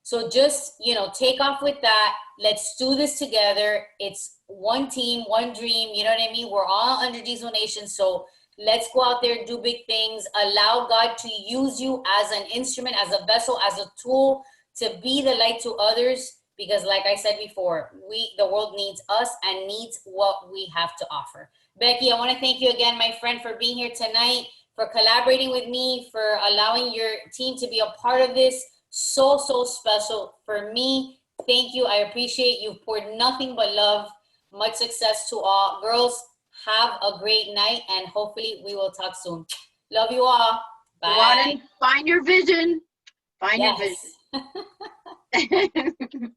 A: So just, you know, take off with that. Let's do this together. It's one team, one dream. You know what I mean? We're all under Diesel Nation. So let's go out there, do big things. Allow God to use you as an instrument, as a vessel, as a tool to be the light to others. Because like I said before, the world needs us and needs what we have to offer. Becky, I want to thank you again, my friend, for being here tonight, for collaborating with me, for allowing your team to be a part of this. So special for me. Thank you. I appreciate you. Poured nothing but love. Much success to all. Girls, have a great night, and hopefully we will talk soon. Love you all. Bye.
B: Find your vision. Find your vision.